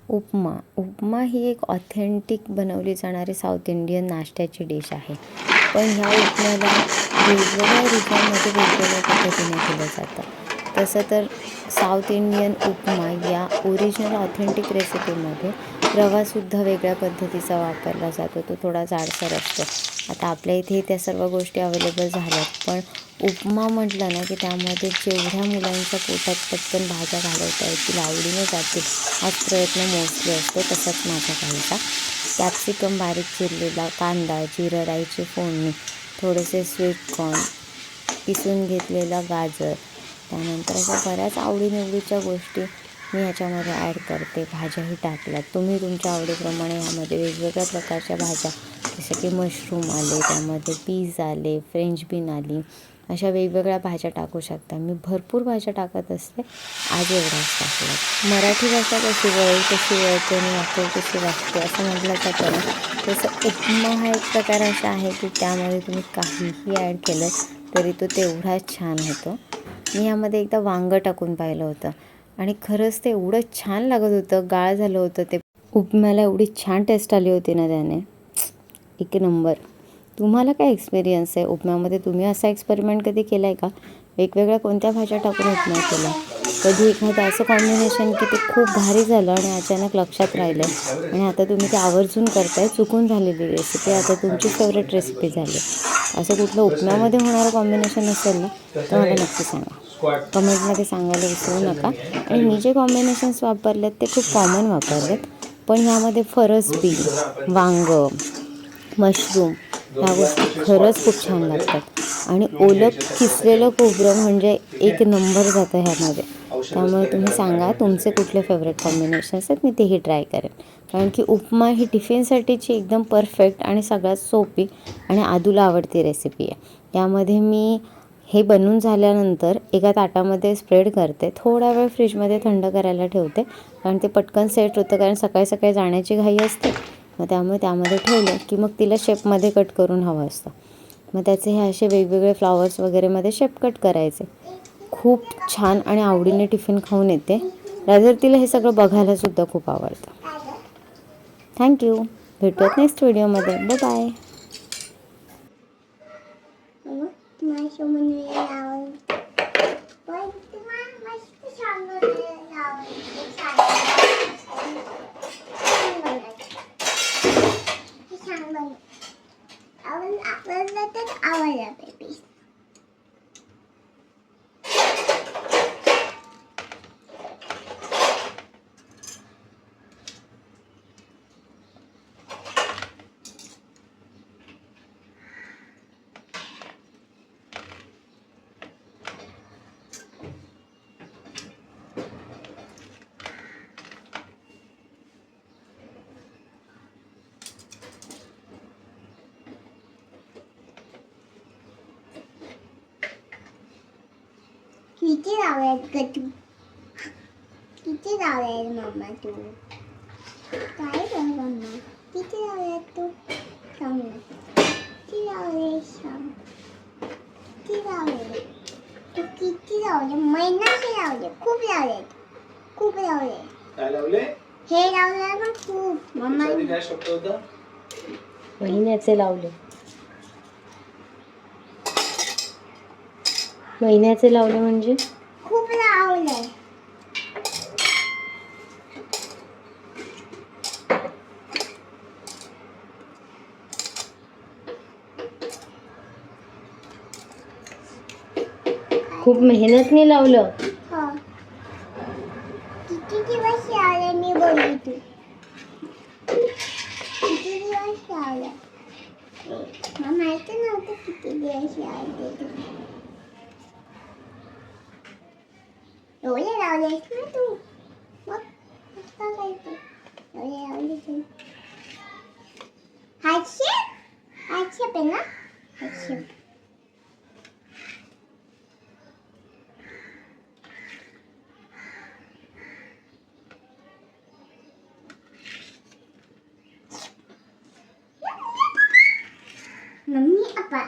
उपमा. उपमा ही एक ऑथेंटिक बनवली जाणारी साऊथ इंडियन नाश्त्याची डिश आहे. पण ह्या उपम्याला वेगवेगळ्या रिजनमध्ये वेगवेगळ्या पद्धतीने केलं जातं. तसं तर साऊथ इंडियन उपमा या ओरिजिनल ऑथेंटिक रेसिपीमध्ये रवासुद्धा वेगळ्या पद्धतीचा वापरला जातो. तो थोडा जाडसर असतो. आता आपल्या इथे त्या सर्व गोष्टी अवेलेबल झाल्यात, पण उपमा म्हटलं ना की त्यामध्ये जेवढ्या मुलांच्या पोटात पटकन भाज्या घालवता येतील, आवडीने जातील, हाच प्रयत्न मोस्टली असतो. तसाच माझा काहीसा. कॅप्सिकम बारीक चिरलेला, कांदा, जिरं राईची फोडणी, थोडेसे स्वीट कॉर्न, किसून घेतलेला गाजर, त्यानंतर अशा बऱ्याच आवडीनिवडीच्या गोष्टी मी ह्याच्यामध्ये ॲड करते. भाज्याही टाकल्यात. तुम्ही तुमच्या आवडीप्रमाणे ह्यामध्ये वेगवेगळ्या प्रकारच्या भाज्या, जसं की मशरूम आले, त्यामध्ये पीज आले, फ्रेंच बीन आली, अशा वेगवेगळ्या भाज्या टाकू शकता. मी भरपूर भाज्या टाकत असते, आज एवढाच टाकला. मराठी भाषा कशी वळेल तशी वळते आणि वाटेल तशी वागते असं म्हटलं जातं ना. तसं उपमा हा एक प्रकार असा आहे की त्यामध्ये तुम्ही काहीही ॲड केलं तरी तो तेवढाच छान होतो. मी यामध्ये एकदा वांगं टाकून पाहिलं होतं आणि खरंच ते एवढं छान लागत होतं. गाळ झालं होतं ते. उपम्याला एवढी छान टेस्ट आली होती ना त्याने, एक नंबर. तुम्हाला काय एक्सपिरियन्स आहे उपम्यामध्ये? तुम्ही असा एक्सपेरिमेंट कधी केला आहे का? वेगवेगळ्या कोणत्या भाज्या टाकून उपमा केला? कधी एखादं असं कॉम्बिनेशन की ते खूप भारी झालं आणि अचानक लक्षात राहिलं आणि आता तुम्ही ते आवर्जून करताय, चुकून झालेली रेसिपी आता तुमची फेवरेट रेसिपी झाली. असं कुठलं उपम्यामध्ये होणारं कॉम्बिनेशन असेल ना तर मला नक्की सांगा. कमेंटमध्ये सांगायला विसरू नका. आणि मी जे कॉम्बिनेशन्स वापरलेत ते खूप कॉमन वापरलेत, पण ह्यामध्ये फरस बी, वांगं, मशरूम ह्या गोष्टी खरंच खूप छान लागतात. आणि ओलं किसलेलं खोबरं म्हणजे एक नंबर जातं ह्यामध्ये. त्यामुळे तुम्ही सांगा तुमचे कुठले फेवरेट कॉम्बिनेशन्स आहेत, मी तेही ट्राय करेन. कारण की उपमा ही टिफिनसाठीची एकदम परफेक्ट आणि सगळ्यात सोपी आणि आदूला आवडती रेसिपी आहे. यामध्ये मी हे बनवून झाल्यानंतर एका ताटामध्ये स्प्रेड करते, थोडा वेळ फ्रीजमध्ये थंड करायला ठेवते, कारण ते पटकन सेट होतं. कारण सकाळी सकाळी जाण्याची घाई असते, मग त्यामुळे त्यामध्ये ठेवलं की मग तिला शेपमध्ये कट करून हवं असतं. मग त्याचे हे असे वेगवेगळे फ्लॉवर्स वगैरेमध्ये शेप कट करायचे. खूप छान आणि आवडीने टिफिन खाऊन येते. रादर तिला हे सगळं बघायलासुद्धा खूप आवडतं. थँक्यू. भेटूयात नेक्स्ट व्हिडिओमध्ये. Bye bye. आवडला बेबी. किती लावलेत ग तू? किती लावलेत मम्मा तू? काय ग मम्मा? किती लावलेत तू? सांग ना. किती लावले सांग. किती लावले? तू किती लावले? महिनाचे लावले. खूप लावलेत. खूप लावले. काय लावले? हे लावले ना खूप. मम्मा काय शब्द होता? महिन्याचे लावले. महिन्याचे लावले म्हणजे? खूप लावले. खूप मेहनतने लावलं. हो. किती दिवस लावले मी बोलली तू? किती दिवस लावले? मला माहिती नव्हतं किती दिवस लावले तू. एवढे लावलेस ना तू? मग कसं करायचं? एवढे लावले तू. हातशेप? हातशेप आहे ना? हातशेप. मम्मी अपा